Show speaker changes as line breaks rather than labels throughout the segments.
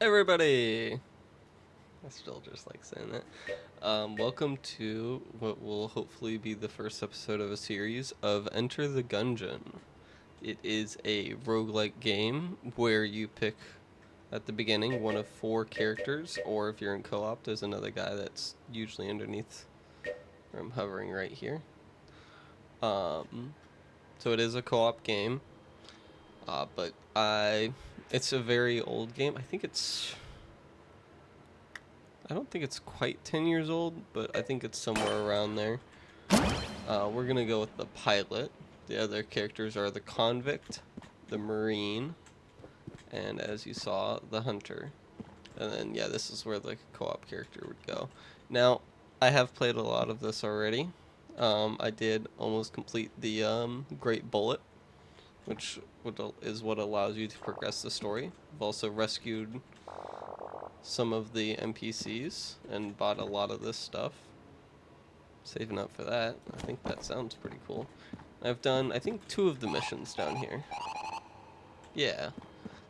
Everybody! I still just like saying that. Welcome to what will hopefully be the first episode of a series of Enter the Gungeon. It is a roguelike game where you pick at the beginning one of four characters, or if you're in co-op, there's another guy that's usually underneath where I'm hovering right here. So it is a co-op game, but it's a very old game. I don't think it's quite 10 years old, but I think it's somewhere around there. We're gonna go with the pilot. The other characters are the convict, the marine, and as you saw, the hunter. And then, yeah, this is where the co-op character would go. Now, I have played a lot of this already. I did almost complete the Great Bullet, which is what allows you to progress the story. I've also rescued some of the NPCs and bought a lot of this stuff. Saving up for that. I think that sounds pretty cool. I've done, I think, 2 of the missions down here. Yeah,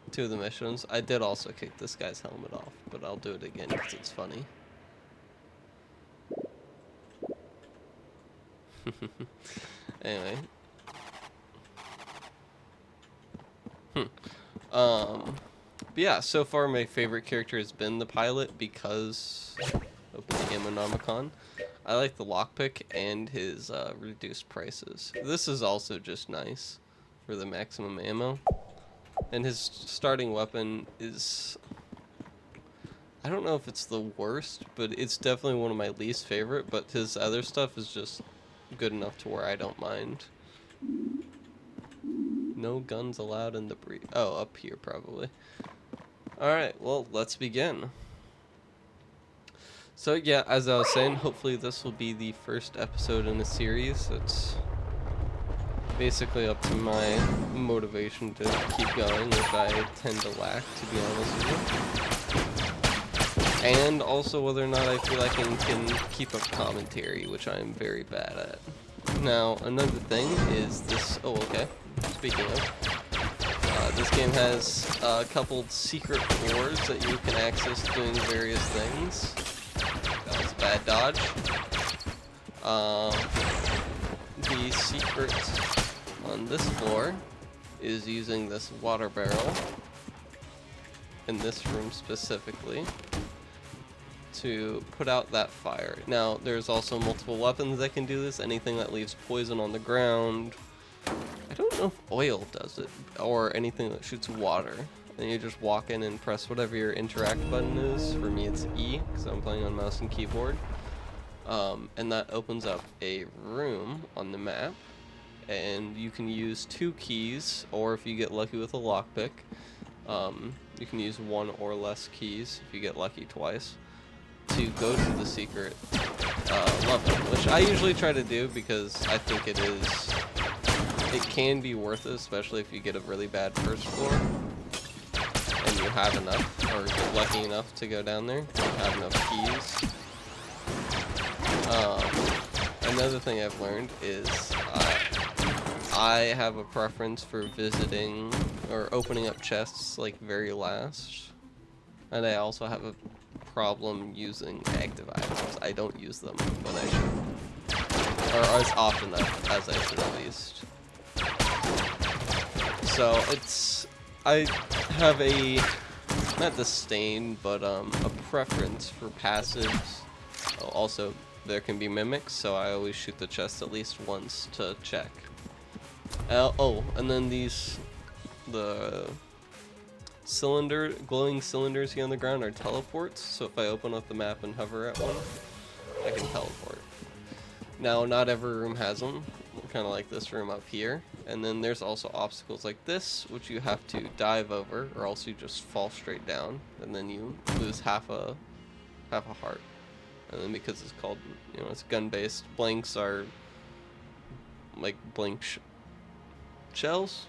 2 of the missions. I did also kick this guy's helmet off, but I'll do it again because it's funny. Anyway. But yeah, so far my favorite character has been the pilot because open the Ammonomicon. I like the lockpick and his reduced prices. This is also just nice for the maximum ammo. And his starting weapon is, I don't know if it's the worst, but it's definitely one of my least favorite, but his other stuff is just good enough to where I don't mind. No guns allowed in the breach. Oh, up here probably. Alright, well, let's begin. So yeah, as I was saying, hopefully this will be the first episode in a series. It's basically up to my motivation to keep going, which I tend to lack, to be honest with you. And also whether or not I feel like I can keep up commentary, which I am very bad at. Now, another thing is this... Oh, okay. Speaking of... this game has a couple secret floors that you can access doing various things. That was a bad dodge. The secret on this floor is using this water barrel, in this room specifically, to put out that fire. Now, there's also multiple weapons that can do this. Anything that leaves poison on the ground. I don't know if oil does it, or anything that shoots water. And you just walk in and press whatever your interact button is. For me it's E, because I'm playing on mouse and keyboard. And that opens up a room on the map. And you can use 2 keys, or if you get lucky with a lockpick, you can use 1 or less keys if you get lucky twice, to go to the secret level, which I usually try to do because I think it can be worth it, especially if you get a really bad first floor and you have enough, or get lucky enough to go down there, you have enough keys. Another thing I've learned is I have a preference for visiting or opening up chests like very last, and I also have a problem using active items. I don't use them when I should, or as often as I should at least. So I have a, not disdain, but a preference for passives. Oh, also, there can be mimics, so I always shoot the chest at least once to check. Oh, and then the glowing cylinders here on the ground are teleports, so if I open up the map and hover at one, I can teleport. Now, not every room has them, kind of like this room up here, and then there's also obstacles like this, which you have to dive over, or else you just fall straight down, and then you lose half a heart. And then because it's called, it's gun-based, blanks are like blank shells,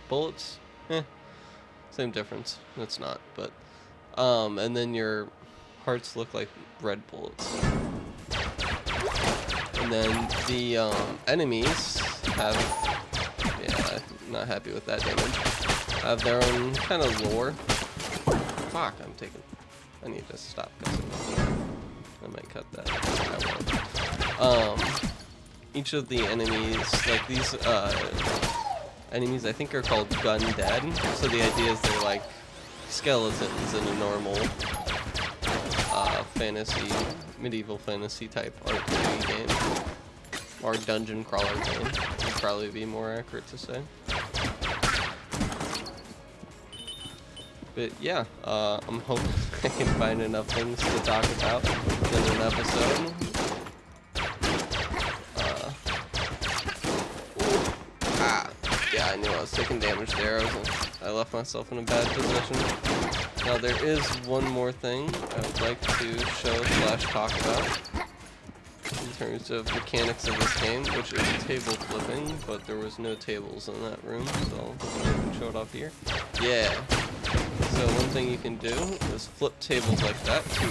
bullets, same difference. It's not, but and then your hearts look like red bullets. And then the enemies have, yeah, not happy with that damage, have their own kind of lore. Fuck, I need to stop cussing. I might cut that. I won't. Each of the enemies, like these enemies, I think are called Gungeon. So the idea is they're like skeletons in a normal medieval fantasy type RPG game, or dungeon crawler game would probably be more accurate to say. But yeah, I'm hoping I can find enough things to talk about in an episode. Yeah, I knew I was taking damage there. I left myself in a bad position. Now there is one more thing I would like to show / talk about in terms of mechanics of this game, which is table flipping, but there was no tables in that room, so I can show it off here. Yeah. So one thing you can do is flip tables like that to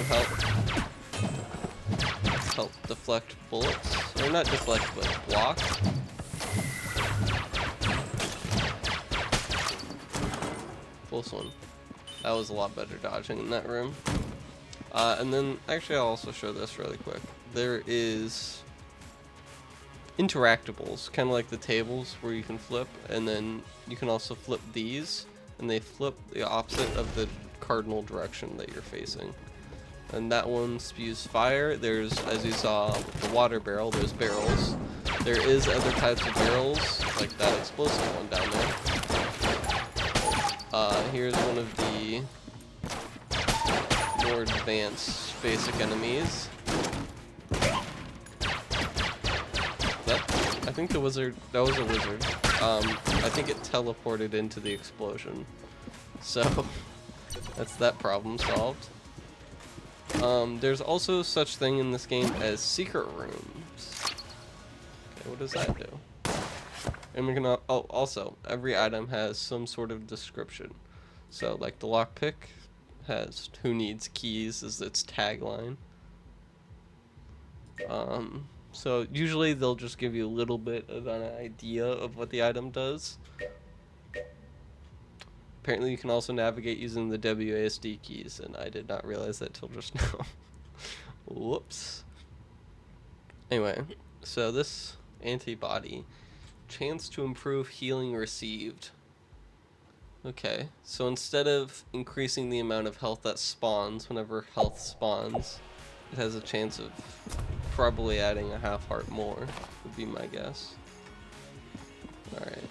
help deflect bullets, or not deflect, but block. Close one. That was a lot better dodging in that room. And then, actually, I'll also show this really quick. There is interactables, kind of like the tables where you can flip, and then you can also flip these, and they flip the opposite of the cardinal direction that you're facing. And that one spews fire. There's, as you saw, the water barrel, there's barrels. There is other types of barrels, like that explosive one down there. Here's one of the more advanced basic enemies. I think that was a wizard. I think it teleported into the explosion. So, that's that problem solved. There's also such thing in this game as secret rooms. Okay, what does that do? And we're gonna, oh, also, every item has some sort of description. So, like the lockpick has "Who needs keys" as its tagline. So usually they'll just give you a little bit of an idea of what the item does. Apparently you can also navigate using the WASD keys, and I did not realize that till just now. Whoops. Anyway, so this antibody, chance to improve healing received. Okay, so instead of increasing the amount of health that spawns whenever health spawns, it has a chance of probably adding a half heart more, would be my guess. Alright.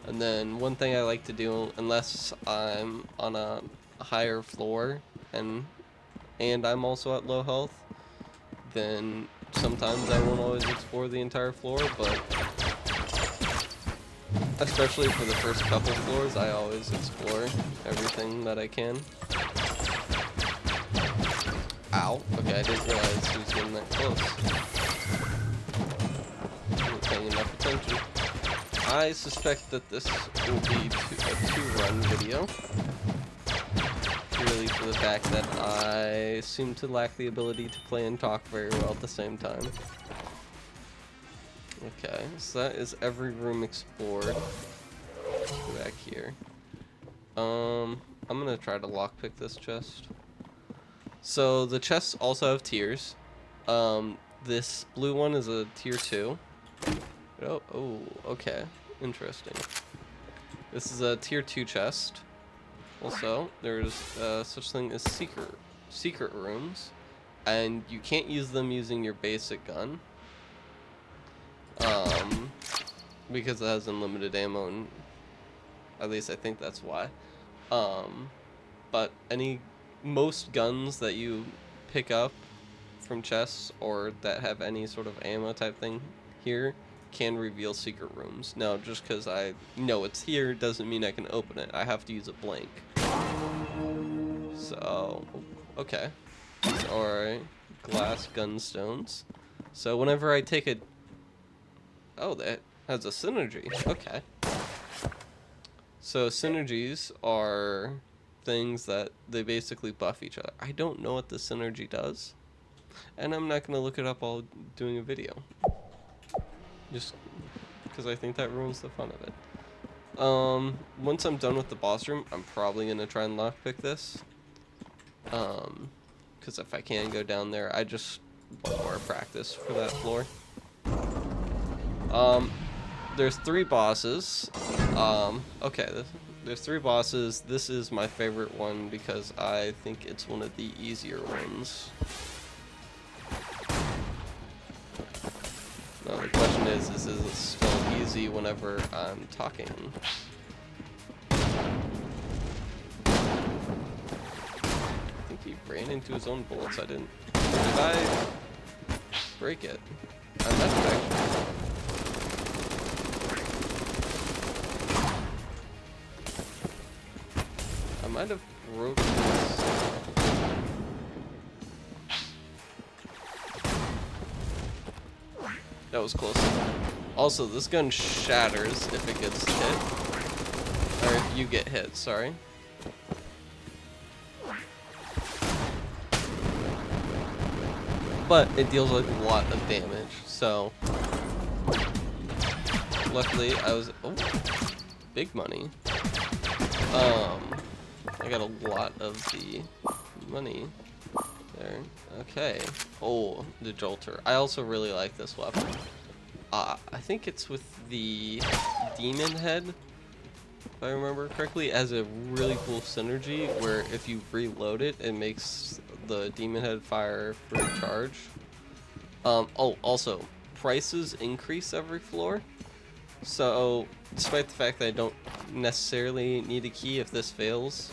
And then one thing I like to do, unless I'm on a higher floor and I'm also at low health, then sometimes I won't always explore the entire floor, but especially for the first couple floors, I always explore everything that I can. Ow. Okay, I didn't realize he was getting that close. Wasn't paying enough attention. I suspect that this will be a two-run video. Purely for the fact that I seem to lack the ability to play and talk very well at the same time. Okay, so that is every room explored. Let's go back here. I'm gonna try to lockpick this chest. So the chests also have tiers. This blue one is a tier 2. Oh, okay. Interesting. This is a tier 2 chest. Also, there's such thing as secret rooms, and you can't use them using your basic gun. Because it has unlimited ammo, and at least I think that's why. But most guns that you pick up from chests or that have any sort of ammo type thing here can reveal secret rooms. Now, just because I know it's here doesn't mean I can open it. I have to use a blank. So, okay. Alright. Glass gunstones. So whenever I take a... Oh, that has a synergy. Okay. So synergies are things that they basically buff each other. I don't know what the synergy does, and I'm not going to look it up while doing a video, just because I think that ruins the fun of it. Once I'm done with the boss room, I'm probably gonna try and lockpick this. Because if I can go down there, I just want more practice for that floor. There's 3 bosses. Okay, there's 3 bosses. This is my favorite one because I think it's one of the easier ones. Now the question is it still easy whenever I'm talking? I think he ran into his own bullets. I didn't. Did I break it? I might have actually. I might have broken this. That was close. Also, this gun shatters if it gets hit. Or if you get hit, sorry. But it deals like a lot of damage, so luckily I was big money. I got a lot of the money there. Okay. Oh, the Jolter. I also really like this weapon. I think it's with the demon head, if I remember correctly. It has a really cool synergy where if you reload it, it makes the demon head fire free charge. Oh, also, prices increase every floor. So, despite the fact that I don't necessarily need a key if this fails.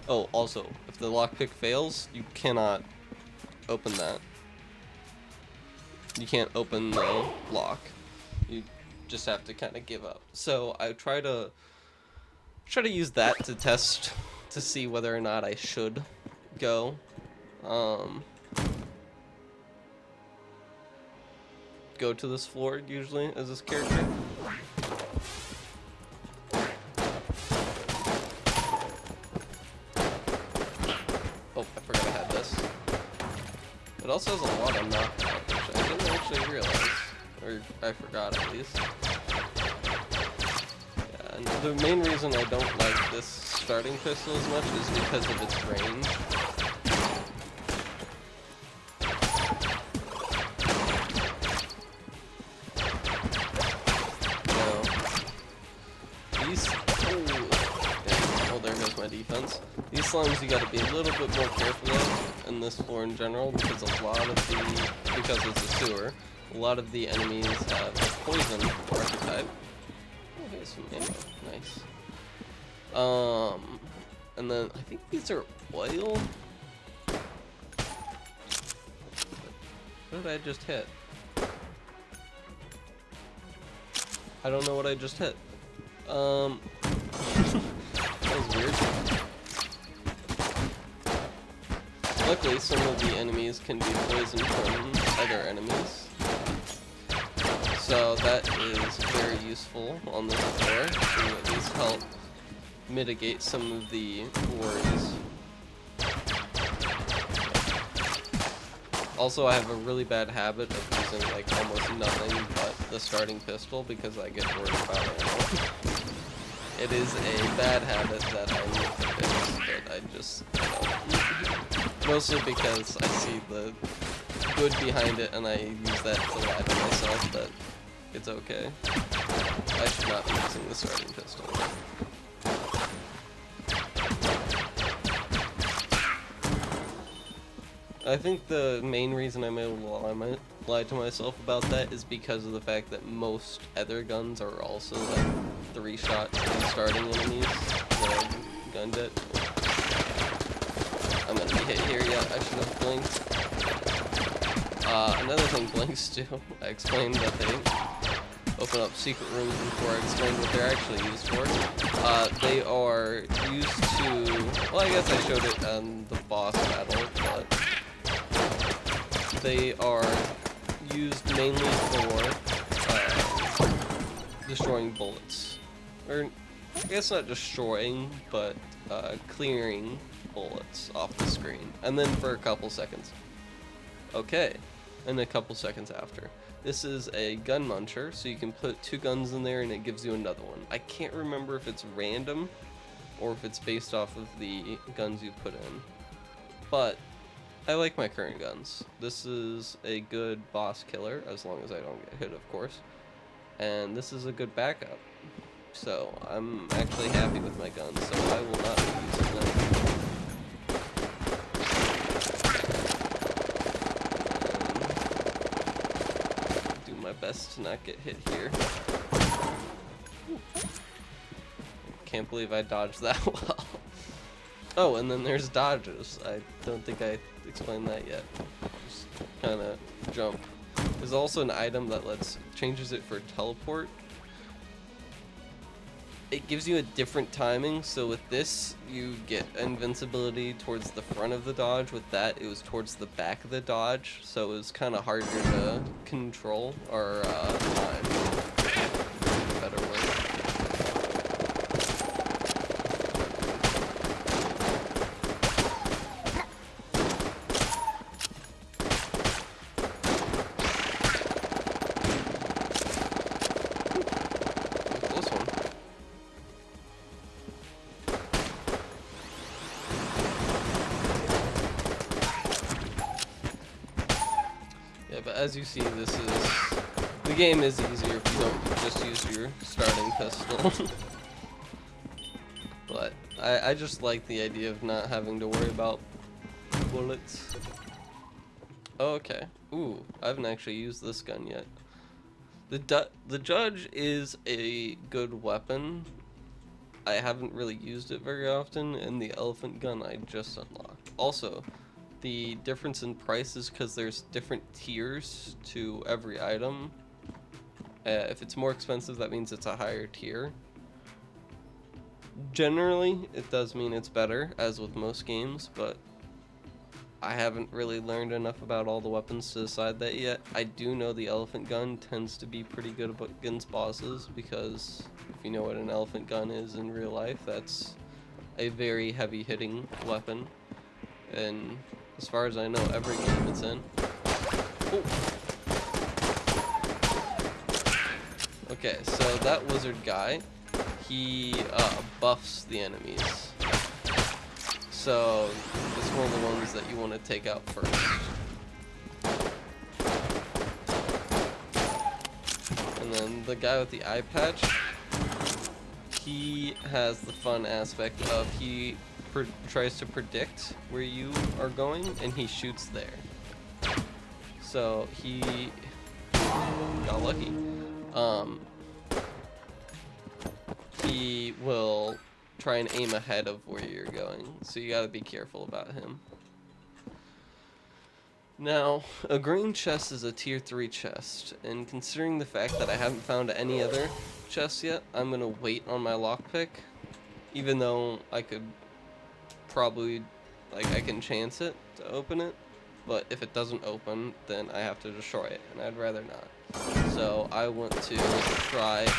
Oh, also, if the lockpick fails, you cannot open that. You can't open the lock. You just have to kind of give up. So, I try to use that to test to see whether or not I should go. Go to this floor usually as this character. Oh, I forgot I had this. It also has a lot of knockout, which I didn't actually realize, or I forgot at least. Yeah, and the main reason I don't like this starting pistol as much is because of its range. Defense. These slimes you gotta be a little bit more careful of in this floor in general because because it's a sewer, a lot of the enemies have a poison archetype. Oh, here's some ammo. Nice. And then I think these are oil. What did I just hit? I don't know what I just hit. That was weird. Luckily, some of the enemies can be poisoned from other enemies. So that is very useful on this floor to at least help mitigate some of the worries. Also, I have a really bad habit of using like almost nothing but the starting pistol because I get worried about it. It is a bad habit that I need to fix, but I just, mostly because I see the good behind it and I use that to lie to myself that it's okay. I should not be using the starting pistol. I think the main reason I'm able to lie to myself about that is because of the fact that most other guns are also like 3-shot starting enemies when I gunned it. I'm gonna be hit here, yeah, I should have blinked. Another thing blinks too. I explained that they open up secret rooms before I explained what they're actually used for. They are used to, well, I guess I showed it on the boss battle, but they are used mainly for destroying bullets. Or, I guess not destroying, but clearing bullets off the screen. And then for a couple seconds. Okay, and a couple seconds after. This is a gun muncher, so you can put 2 guns in there and it gives you another one. I can't remember if it's random or if it's based off of the guns you put in, but I like my current guns. This is a good boss killer, as long as I don't get hit, of course, and this is a good backup. So I'm actually happy with my guns, so I will not be using them. Do my best to not get hit here. Can't believe I dodged that well. Oh, and then there's dodges. I don't think I explained that yet. Just kind of jump. There's also an item that changes it for teleport. It gives you a different timing, so with this you get invincibility towards the front of the dodge. With that it was towards the back of the dodge, so it was kind of harder to control or time. Better word. But as you see, the game is easier if you don't just use your starting pistol. But I just like the idea of not having to worry about bullets. Oh, okay. Ooh, I haven't actually used this gun yet. The Judge is a good weapon. I haven't really used it very often, and the elephant gun I just unlocked. Also, the difference in price is because there's different tiers to every item. If it's more expensive, that means it's a higher tier. Generally, it does mean it's better, as with most games, but I haven't really learned enough about all the weapons to decide that yet. I do know the elephant gun tends to be pretty good against bosses, because if you know what an elephant gun is in real life, that's a very heavy hitting weapon. And as far as I know, every game it's in. Oh. Okay, so that wizard guy, he buffs the enemies. So it's one of the ones that you want to take out first. And then the guy with the eye patch, he has the fun aspect of he tries to predict where you are going, and he shoots there. So he got lucky. He will try and aim ahead of where you're going, so you gotta be careful about him. Now, a green chest is a tier 3 chest, and considering the fact that I haven't found any other chests yet, I'm gonna wait on my lockpick, even though I could probably, I can chance it to open it, but if it doesn't open, then I have to destroy it, and I'd rather not. So I want to try and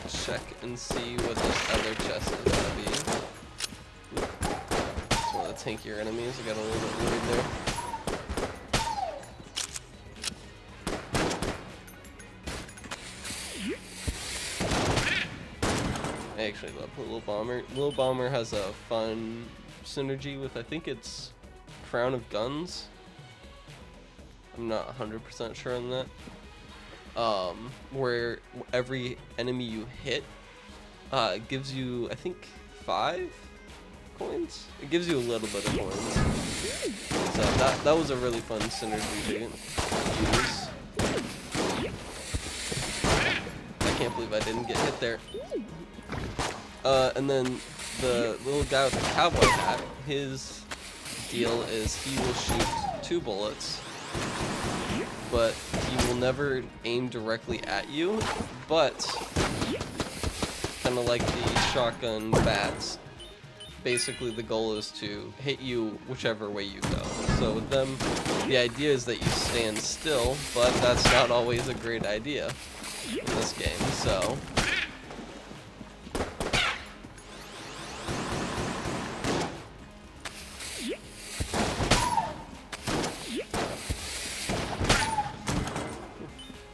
check and see what this other chest is gonna be. It's one of the tankier enemies. I got a little bit worried there. I actually love Little Bomber. Little Bomber has a fun synergy with, I think it's Crown of Guns. I'm not 100% sure on that. Where every enemy you hit gives you, I think, 5 coins? It gives you a little bit of coins. So that was a really fun synergy to use. I can't believe I didn't get hit there. And then the little guy with the cowboy hat, his deal is he will shoot 2 bullets, but he will never aim directly at you, but kind of like the shotgun bats, basically the goal is to hit you whichever way you go. So with them, the idea is that you stand still, but that's not always a great idea in this game, so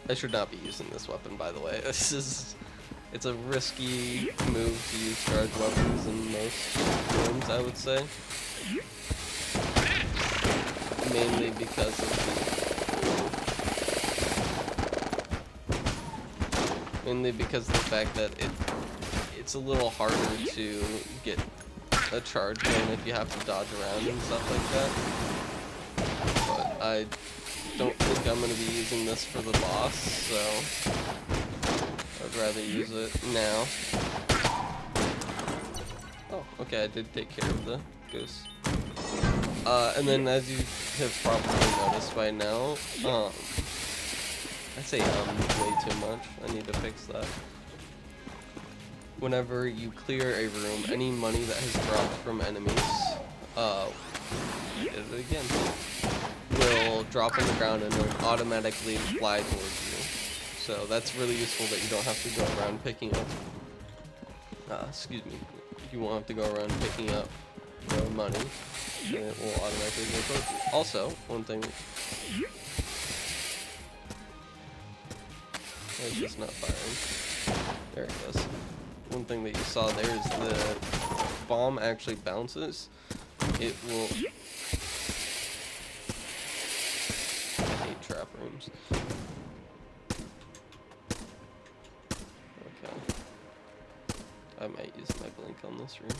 I should not be using this weapon, by the way. It's a risky move to use charged weapons in most rooms, I would say. Mainly because of the fact that it's a little harder to get a charge going if you have to dodge around and stuff like that. But I don't think I'm going to be using this for the boss, so I'd rather use it now. Oh, okay, I did take care of the goose. And then as you have probably noticed by now, I say way too much. I need to fix that. Whenever you clear a room, any money that has dropped from enemies, did it again, will drop on the ground and then automatically fly towards you. So that's really useful that you don't have to go around picking up, excuse me, you won't have to go around picking up the money, and it will automatically go towards you. Also, one thing, it's just not firing. There it goes. One thing that you saw there is the bomb actually bounces. It will... I hate trap rooms. Okay. I might use my blink on this room.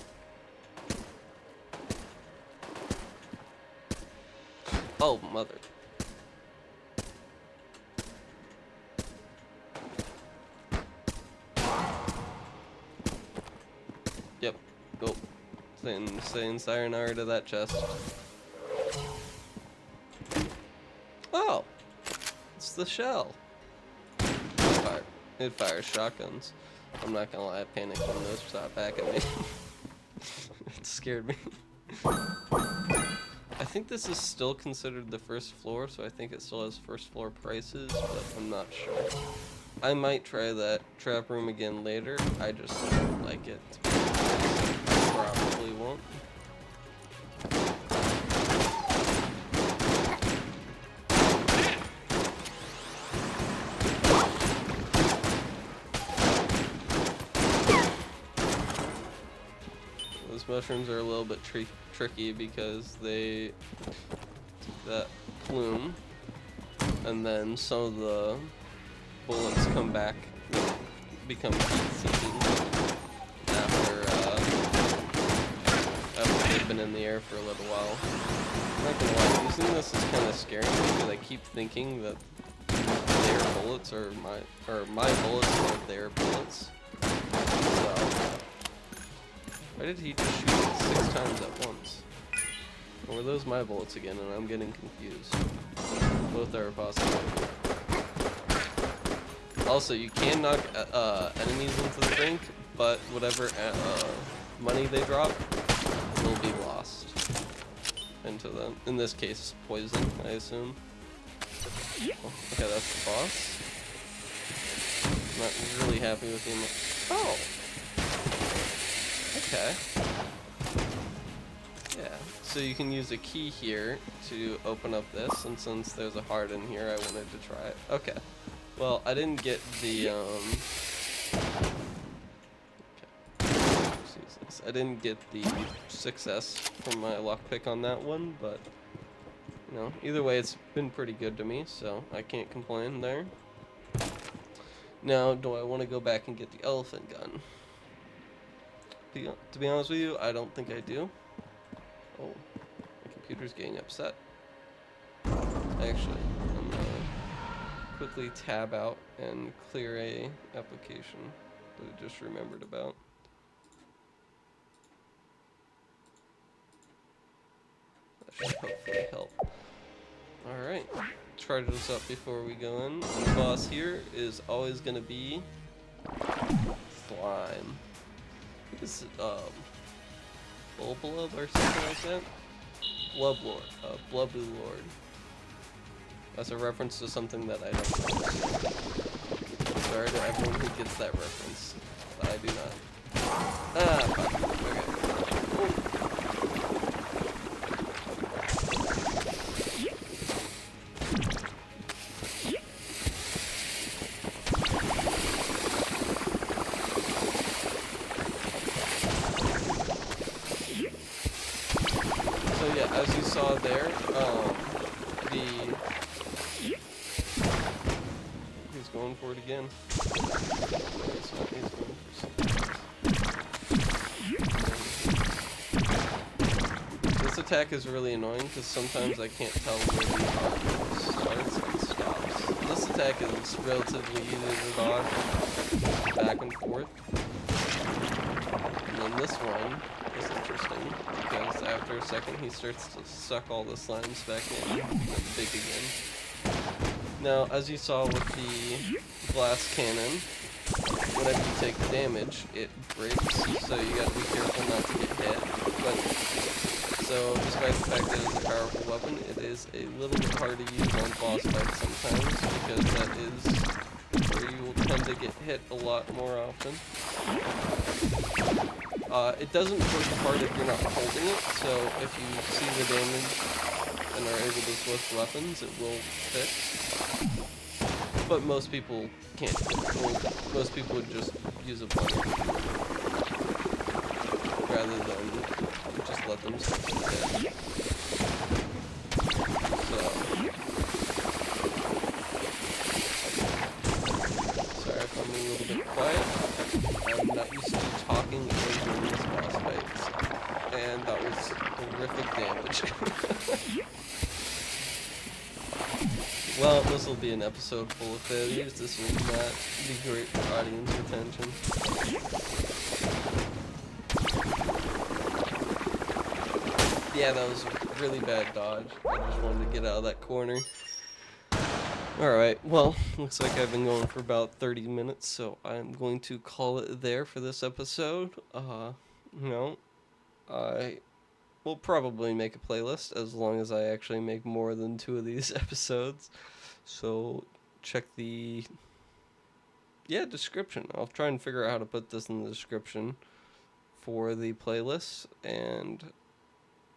Oh, mother. Yep. Go. Saying sayonara to that chest. Oh! It's the shell. It fires shotguns. I'm not gonna lie, I panicked when those shot back at me. It scared me. I think this is still considered the first floor, so I think it still has first floor prices, but I'm not sure. I might try that trap room again later. I just don't like it. Probably won't. Those mushrooms are a little bit tricky because they that plume, and then some of the bullets come back, become heat-seeking after they've been in the air for a little while. I'm not gonna lie, using this is kind of scary because I keep thinking that their bullets are my bullets are their bullets. So, why did he just shoot it 6 times at once? Or were those my bullets again and I'm getting confused? Both are possible. Also, you can knock enemies into the drink, but whatever money they drop will be lost into them. In this case, poison, I assume. Oh, okay, that's the boss. Not really happy with him. Oh! Okay. Yeah, so you can use a key here to open up this, and since there's a heart in here, I wanted to try it. Okay. Well, I didn't get the, Jesus. I didn't get the success from my lockpick on that one, but, you know, either way, it's been pretty good to me, so I can't complain there. Now, do I want to go back and get the elephant gun? To be honest with you, I don't think I do. Oh, my computer's getting upset. Actually, I'm gonna quickly tab out and clear a application that I just remembered about. That should hopefully help. Alright, charge this up before we go in. The boss here is always going to be slime. I think it's Bulblub or something like that? Blublord. Blubby Lord. That's a reference to something that I don't know. Sorry to everyone who gets that reference, but I do not. Ah, fuck. Okay. as you saw there, he's going for it again. He's going for this attack is really annoying because sometimes I can't tell where the arc starts and stops. This attack is relatively easy to dodge back and forth. And then this one is interesting because after a second he starts to suck all the slimes back in and big again. Now, as you saw with the glass cannon, whenever you take damage, it breaks, so you gotta be careful not to get hit. But so, despite the fact that it's a powerful weapon, it is a little bit hard to use on boss fights sometimes, because that is where you will tend to get hit a lot more often. It doesn't work hard if you're not holding it, so if you see the damage and are able to switch weapons, it will fix. But most people can't. Well, most people would just use a blade rather than just let them sit dead. Sorry if I'm a little bit quiet. I'm not used to talking during this boss fight, and that was horrific damage. Well, this will be an episode full of failures. This will not be great for audience retention. Yeah, that was a really bad dodge. I just wanted to get out of that corner. Alright, well, looks like I've been going for about 30 minutes, so I'm going to call it there for this episode. I will probably make a playlist as long as I actually make more than 2 of these episodes. So check the description. I'll try and figure out how to put this in the description for the playlist, and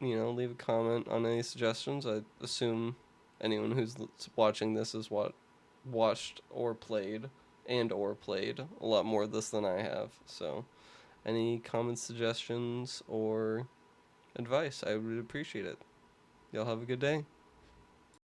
leave a comment on any suggestions. I assume anyone who's watching this has watched or played a lot more of this than I have. So any comments, suggestions, or advice, I would appreciate it. Y'all have a good day.